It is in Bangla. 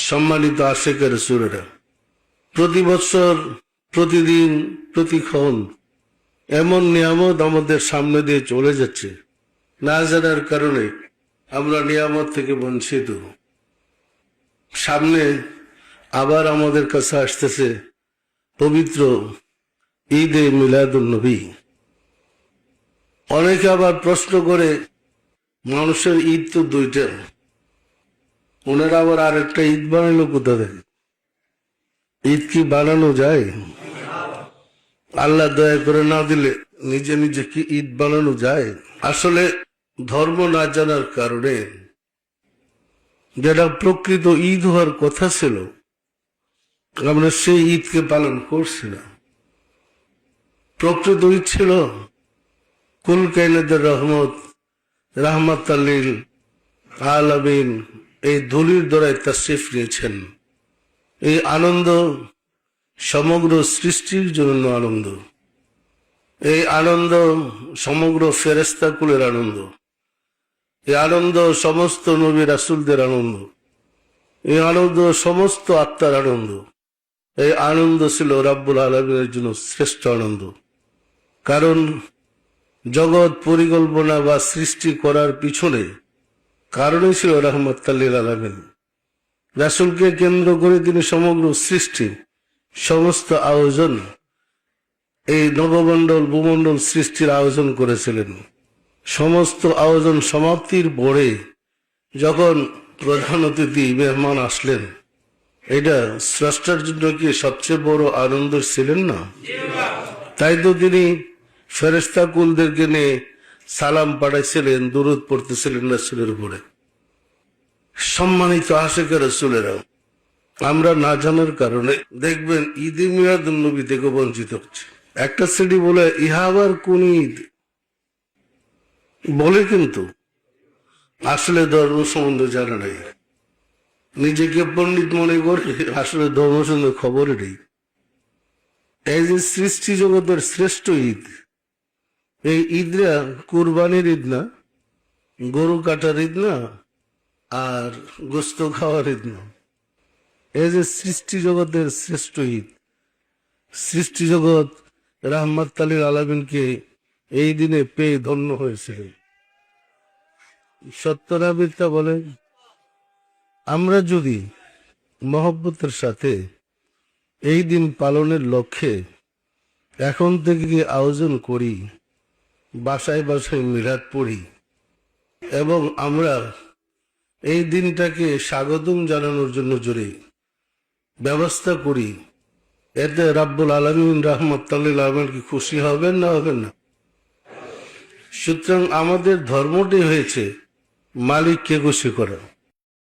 সম্মানিত আশিকের রাসূলেরা, প্রতি বছর, প্রতিদিন, প্রতিক্ষণ এমন নিয়ামত আমাদের সামনে দিয়ে চলে যাচ্ছে, না জানার কারণে আমরা নিয়ামত থেকে বঞ্চিত। সামনে আবার আমাদের কাছে আসতেছে পবিত্র ঈদে মিলাদুন নবী। অনেকে আবার প্রশ্ন করে, মানুষের ঈদ তো দুইটা, ওনারা আবার আরেকটা ঈদ বানাইলো কোথা থেকে? ঈদ কি বানানো যায়? আল্লাহ দয়া করে না দিলে নিজে নিজে কি ঈদ বানানো যায়? আসলে ধর্ম না জানার কারণে যেটা প্রকৃত ঈদ হওয়ার কথা ছিল, আমরা সেই ঈদকে পালন করছি না। প্রকৃত ঈদ ছিল কুল কায়নাতের রহমত, রাহমাত লিল আলামিন এই ধুলির দ্বারাই তাশরিফ নিয়েছেন। এই আনন্দ সমগ্র সৃষ্টির জন্য আনন্দ, এই আনন্দ সমগ্র ফেরেশতা কুলের আনন্দ, এই আনন্দ সমস্ত নবী রাসূলদের আনন্দ, এই আনন্দ সমস্ত আত্মার আনন্দ। এই আনন্দ ছিল রাব্বুল আলামিনের জন্য শ্রেষ্ঠ আনন্দ। কারণ জগৎ পরিকল্পনা বা সৃষ্টি করার পিছনে কারণই ছিল রাহমাতুল লিল আলামিন। রাসূলকে কেন্দ্র করে তিনি সমগ্র সৃষ্টি, সমস্ত আয়োজন, এই নবমণ্ডল ভূমণ্ডল সৃষ্টির আয়োজন করেছিলেন। সমস্ত আয়োজন সমাপ্তির পরে যখন প্রধান অতিথি মেহমান আসলেন, এটা স্রষ্টার জন্য কি সবচেয়ে বড় আনন্দ ছিলেন না? তাই তো তিনি ফেরেশতা কুলদেরকে নিয়ে সালাম পাঠাইছিলেন, দুরূদ পড়তেছিলেন রাসূলের উপরে। সম্মানিত আশিকের রাসূলেরা, আমরা না জানার কারণে দেখবেন ঈদে মিলাদুন নবী থেকে বঞ্চিত হচ্ছে। একটা শ্রেণী বলে ইহা আবার কোন ঈদ বলে, কিন্তু আসলে ধর্ম সম্বন্ধে জানা নাই, নিজেকে পণ্ডিত মনে করে আসলে ধর্ম সম্বন্ধে খবর নেই। এই যে সৃষ্টি জগতের শ্রেষ্ঠ ঈদ, এই ঈদরা কুরবানির ঈদ না, গরু কাটার ঈদ না, আর গোস্ত খাওয়ার ঈদ না। এই যে সৃষ্টি জগতের শ্রেষ্ঠ ঈদ, সৃষ্টি জগৎ রাহমাতুল লিল আলামিনকে এই দিনে পেয়ে ধন্য হয়েছিল। সত্য না মিথ্যা বলেন? আমরা যদি মহব্বতের সাথে এই দিন পালনের লক্ষ্যে এখন থেকে আয়োজন করি, বাসায় বাসায় মিলাদ পড়ি এবং আমরা এই দিনটাকে স্বাগতম জানানোর জন্য জোরে ব্যবস্থা করি, এতে রাব্বুল আলামিন রাহমাতুল লিল আলামিন কি খুশি হবেন না হবেন না? সুতরাং আমাদের ধর্মটি হয়েছে মালিককে খুশি করা।